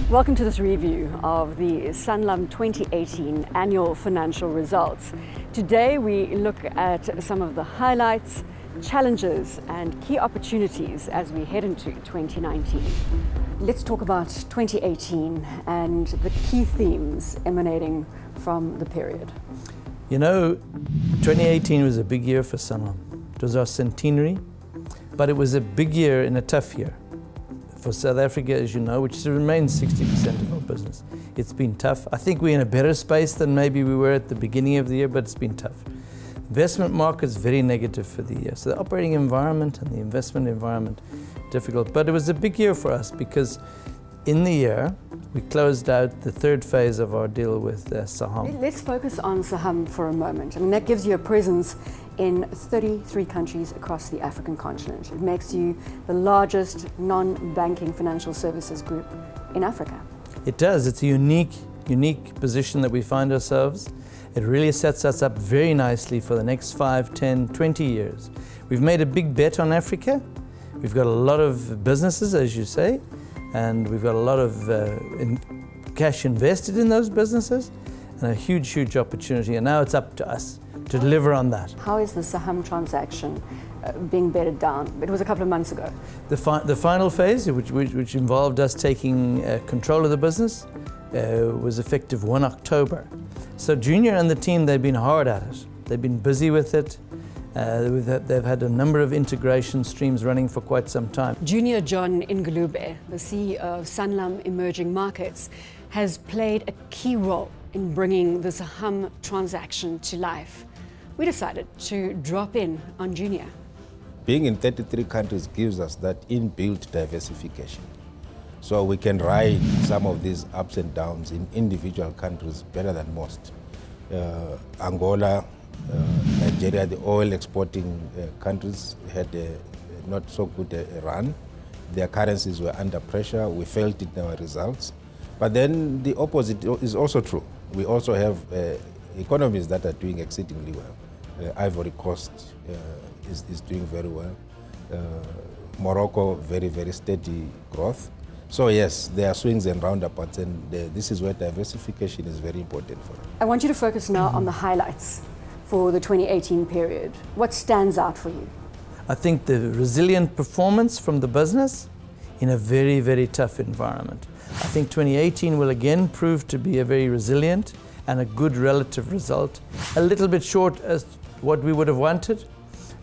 Welcome to this review of the Sanlam 2018 annual financial results. Today we look at some of the highlights, challenges and key opportunities as we head into 2019. Let's talk about 2018 and the key themes emanating from the period. You know, 2018 was a big year for Sanlam. It was our centenary, but it was a big year in a tough year. For South Africa, as you know, which remains 60% of our business. It's been tough. I think we're in a better space than maybe we were at the beginning of the year, but it's been tough. Investment market's very negative for the year. So the operating environment and the investment environment, difficult. But it was a big year for us because in the year, we closed out the third phase of our deal with Sanlam. Let's focus on Sanlam for a moment. I mean, that gives you a presence in 33 countries across the African continent. It makes you the largest non-banking financial services group in Africa. It does. It's a unique position that we find ourselves. It really sets us up very nicely for the next 5, 10, 20 years. We've made a big bet on Africa. We've got a lot of businesses, as you say, and we've got a lot of cash invested in those businesses and a huge opportunity, and now it's up to us to deliver on that. How is the Sanlam transaction being bedded down? It was a couple of months ago. The final phase, which involved us taking control of the business, was effective 1 October. So Junior and the team, they've been hard at it. They've been busy with it. They've had a number of integration streams running for quite some time. Junior John Ngulube, the CEO of Sanlam Emerging Markets, has played a key role in bringing the Sanlam transaction to life. We decided to drop in on Junior. Being in 33 countries gives us that inbuilt diversification. So we can ride some of these ups and downs in individual countries better than most. Angola, Nigeria, the oil exporting countries had a not so good run. Their currencies were under pressure. We felt it in our results. But then the opposite is also true. We also have economies that are doing exceedingly well. Ivory Coast is doing very well. Morocco, very steady growth. So yes, there are swings and roundabouts, and this is where diversification is very important for us. I want you to focus now on the highlights for the 2018 period. What stands out for you? I think the resilient performance from the business in a very tough environment. I think 2018 will again prove to be a very resilient and a good relative result. A little bit short as what we would have wanted,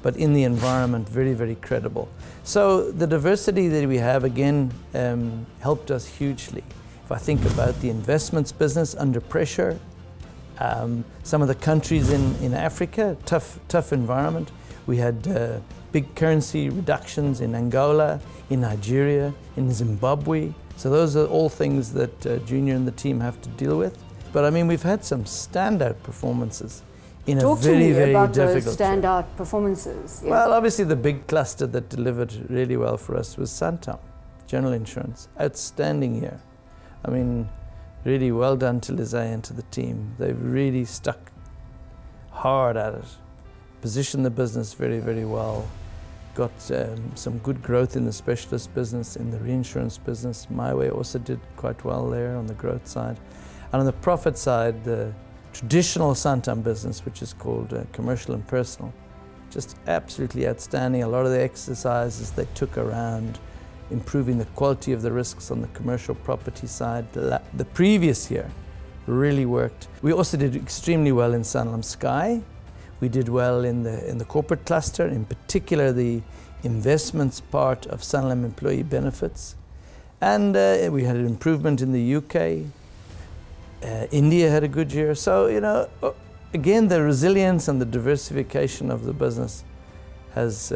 but in the environment, very credible. So the diversity that we have, again, helped us hugely. If I think about the investments business under pressure, some of the countries in Africa, tough environment. We had big currency reductions in Angola, in Nigeria, in Zimbabwe. So those are all things that Junior and the team have to deal with. But I mean, we've had some standout performances in a very difficult about those standout performances. Yeah. Well, obviously the big cluster that delivered really well for us was Sanlam, General Insurance. Outstanding year. I mean, really well done to Lizzie and to the team. They've really stuck hard at it. Positioned the business very well. Got some good growth in the specialist business, in the reinsurance business. My Way also did quite well there on the growth side. And on the profit side, the traditional Sanlam business, which is called commercial and personal, just absolutely outstanding. A lot of the exercises they took around improving the quality of the risks on the commercial property side the previous year really worked. We also did extremely well in Sanlam Sky. We did well in the corporate cluster, in particular the investments part of Sanlam Employee Benefits. And we had an improvement in the UK. India had a good year. So, you know, again, the resilience and the diversification of the business has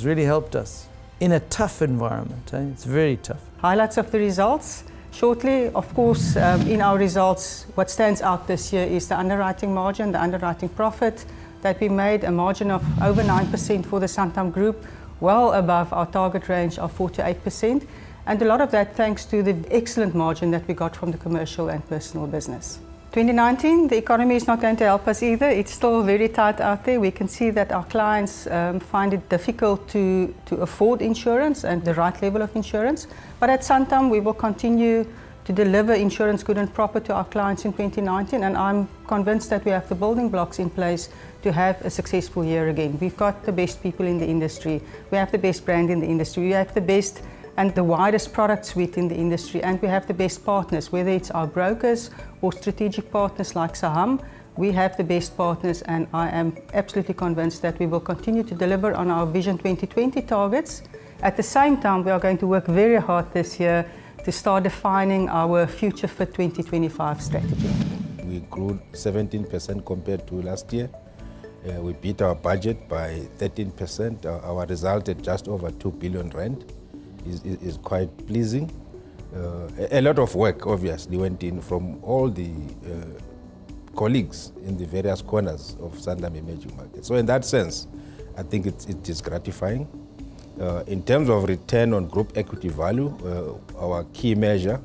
really helped us in a tough environment. It's very tough. Highlights of the results. Shortly, of course, in our results, what stands out this year is the underwriting margin, the underwriting profit that we made, a margin of over 9% for the Sanlam Group, well above our target range of 4 to 8%. And a lot of that thanks to the excellent margin that we got from the commercial and personal business. 2019, the economy is not going to help us either. It's still very tight out there. We can see that our clients find it difficult to afford insurance and the right level of insurance. But at Sanlam, we will continue to deliver insurance good and proper to our clients in 2019, and I'm convinced that we have the building blocks in place to have a successful year again. We've got the best people in the industry, we have the best brand in the industry, we have the best and the widest product suite in the industry, and we have the best partners, whether it's our brokers or strategic partners like Saham. We have the best partners, and I am absolutely convinced that we will continue to deliver on our Vision 2020 targets. At the same time, we are going to work very hard this year to start defining our Future Fit 2025 strategy. We grew 17% compared to last year. We beat our budget by 13%. Our result at just over 2 billion rand is quite pleasing. A lot of work obviously went in from all the colleagues in the various corners of Sanlam emerging markets. So in that sense, I think it is gratifying. In terms of return on group equity value, our key measure,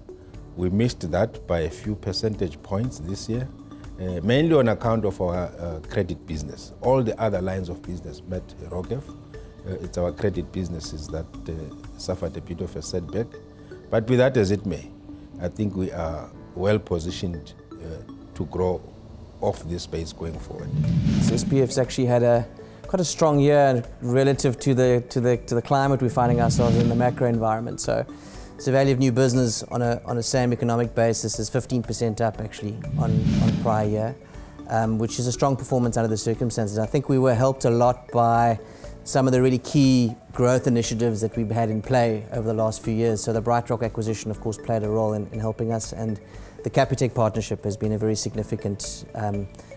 we missed that by a few percentage points this year, mainly on account of our credit business. All the other lines of business met ROGEF. It's our credit businesses that suffered a bit of a setback. But be that as it may, I think we are well positioned to grow off this space going forward. So SPF's actually had quite a strong year relative to the climate we're finding ourselves in, the macro environment. So the value of new business on a same economic basis is 15% up actually on prior year, which is a strong performance under the circumstances. I think we were helped a lot by some of the really key growth initiatives that we've had in play over the last few years. So the BrightRock acquisition, of course, played a role in helping us, and the Capitec partnership has been a very significant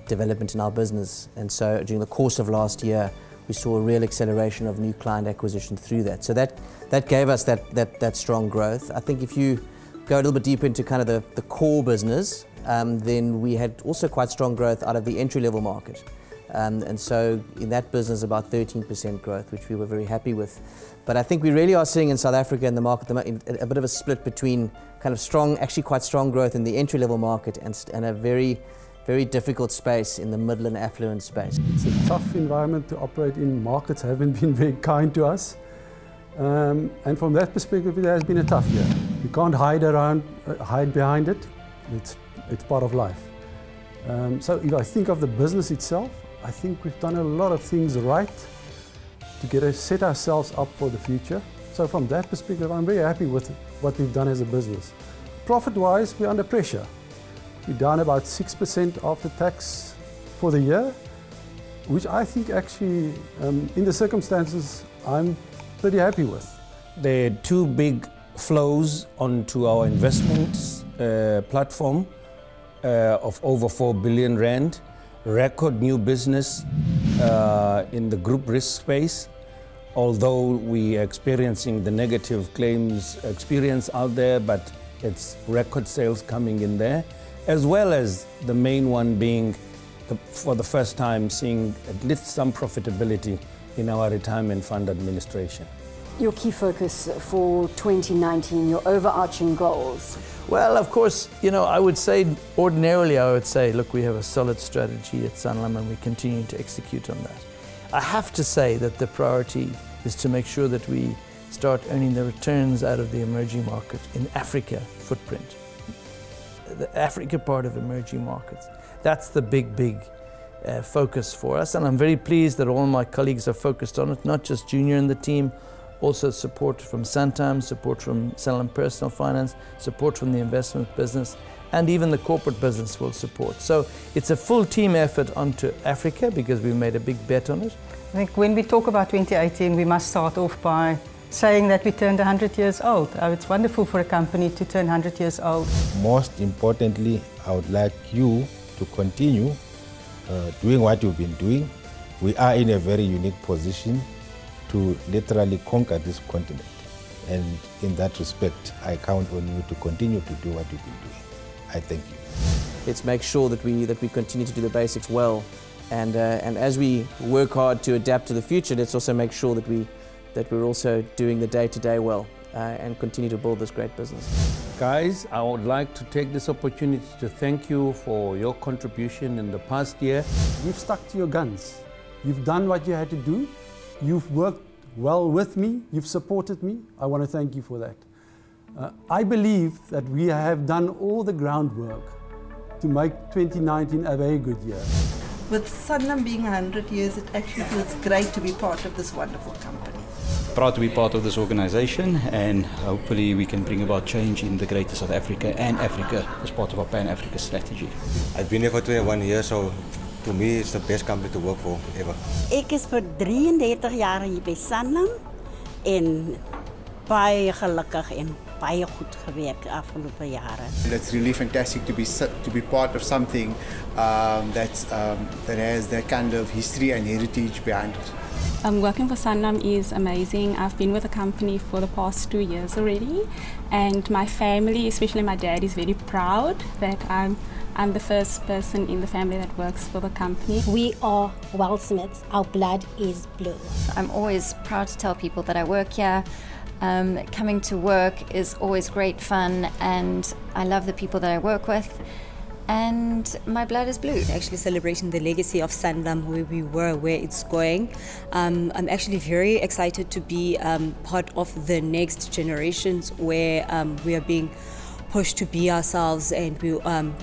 development in our business. And so during the course of last year, we saw a real acceleration of new client acquisition through that. So that gave us that strong growth. I think if you go a little bit deeper into kind of the core business, then we had also quite strong growth out of the entry-level market. And so in that business, about 13% growth, which we were very happy with. But I think we really are seeing in South Africa in the market a bit of a split between kind of strong, actually quite strong growth in the entry-level market and a very, very difficult space in the middle and affluent space. It's a tough environment to operate in. Markets haven't been very kind to us. And from that perspective, it has been a tough year. You can't hide behind it. It's part of life. So if I think of the business itself, I think we've done a lot of things right to set ourselves up for the future. So from that perspective, I'm very happy with what we've done as a business. Profit-wise, we're under pressure. We're down about 6% after tax for the year, which I think actually, in the circumstances, I'm pretty happy with. There are two big flows onto our investments platform of over 4 billion rand. Record new business in the group risk space, although we are experiencing the negative claims experience out there, but it's record sales coming in there, as well as the main one being, for the first time, seeing at least some profitability in our retirement fund administration. Your key focus for 2019, your overarching goals? Well, of course, I would say, ordinarily I would say, look, we have a solid strategy at Sanlam and we continue to execute on that. I have to say that the priority is to make sure that we start earning the returns out of the emerging market in Africa footprint. The Africa part of emerging markets, that's the big focus for us, and I'm very pleased that all my colleagues are focused on it, not just Junior in the team, also support from Santam, support from Sanlam Personal Finance, support from the investment business, and even the corporate business will support. So it's a full team effort onto Africa because we made a big bet on it. I think when we talk about 2018, we must start off by saying that we turned 100 years old. It's wonderful for a company to turn 100 years old. Most importantly, I would like you to continue doing what you've been doing. We are in a very unique position to literally conquer this continent. And in that respect, I count on you to continue to do what you've been doing. I thank you. Let's make sure that we continue to do the basics well, and as we work hard to adapt to the future, let's also make sure that we're also doing the day-to-day well and continue to build this great business. Guys, I would like to take this opportunity to thank you for your contribution in the past year. You've stuck to your guns. You've done what you had to do. You've worked well with me. You've supported me. I want to thank you for that. I believe that we have done all the groundwork to make 2019 a very good year. With Sanlam being 100 years, it actually feels great to be part of this wonderful company. Proud to be part of this organization, and hopefully we can bring about change in the greater South Africa and Africa as part of our Pan-Africa strategy. I've been here for 21 years, so to me it's the best company to work for ever. Ek is vir 33 jaar hier by Sanlam en baie gelukkig en baie goed gewerk afgelope jare. It's really fantastic to be part of something that has that kind of history and heritage behind it. Working for Sanlam is amazing. I've been with the company for the past 2 years already, and my family, especially my dad, is very proud that I'm the first person in the family that works for the company. We are Wellsmiths. Our blood is blue. I'm always proud to tell people that I work here. Coming to work is always great fun, and I love the people that I work with. And my blood is blue. Actually celebrating the legacy of Sanlam, where we were, where it's going. I'm actually very excited to be part of the next generations, where we are being pushed to be ourselves, and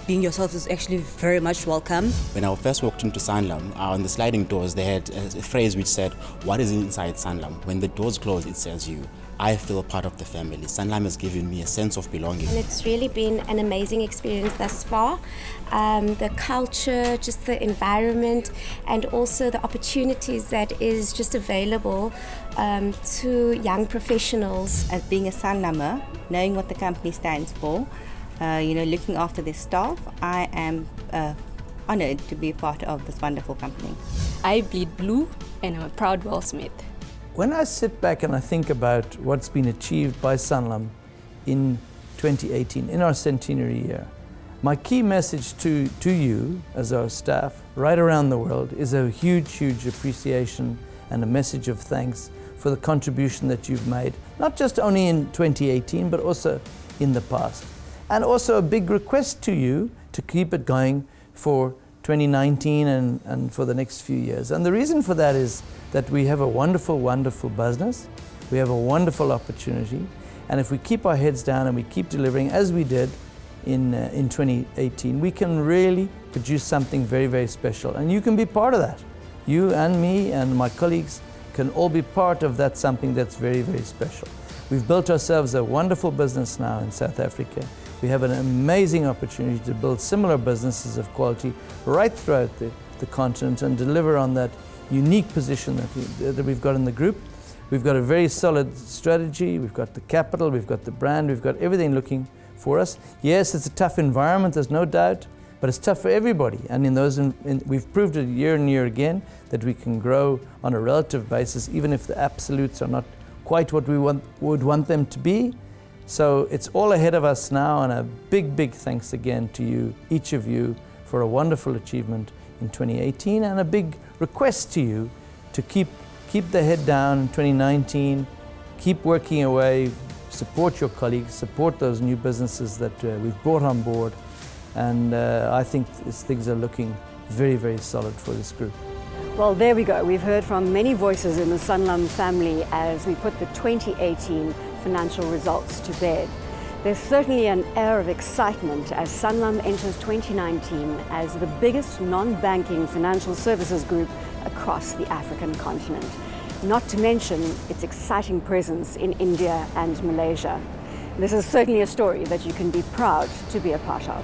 being yourself is actually very much welcome. When I first walked into Sanlam, on the sliding doors they had a phrase which said, "What is inside Sanlam?" When the doors close, it says you. I feel part of the family. Sanlam has given me a sense of belonging. And it's really been an amazing experience thus far. The culture, just the environment, and also the opportunities that is just available to young professionals. As being a Sanlammer, knowing what the company stands for, looking after their staff, I am honoured to be a part of this wonderful company. I bleed blue and I'm a proud Wellsmith. When I sit back and I think about what's been achieved by Sanlam in 2018, in our centenary year, my key message to you as our staff right around the world is a huge, huge appreciation and a message of thanks for the contribution that you've made, not just only in 2018, but also in the past. And also a big request to you to keep it going for 2019 and for the next few years. And the reason for that is that we have a wonderful, wonderful business. We have a wonderful opportunity. And if we keep our heads down and we keep delivering as we did in 2018, we can really produce something very, very special. And you can be part of that. You and me and my colleagues can all be part of that something that's very, very special. We've built ourselves a wonderful business now in South Africa. We have an amazing opportunity to build similar businesses of quality right throughout the continent and deliver on that unique position that we've got in the group. We've got a very solid strategy, we've got the capital, we've got the brand, we've got everything looking for us. Yes, it's a tough environment, there's no doubt, but it's tough for everybody. And we've proved it year and year again that we can grow on a relative basis, even if the absolutes are not quite what we would want them to be. So it's all ahead of us now, and a big, big thanks again to you, each of you, for a wonderful achievement in 2018, and a big request to you to keep the head down in 2019, keep working away, support your colleagues, support those new businesses that we've brought on board, and I think things are looking very, very solid for this group. Well, there we go. We've heard from many voices in the Sanlam family as we put the 2018 financial results to bed. There's certainly an air of excitement as Sanlam enters 2019 as the biggest non-banking financial services group across the African continent, not to mention its exciting presence in India and Malaysia. This is certainly a story that you can be proud to be a part of.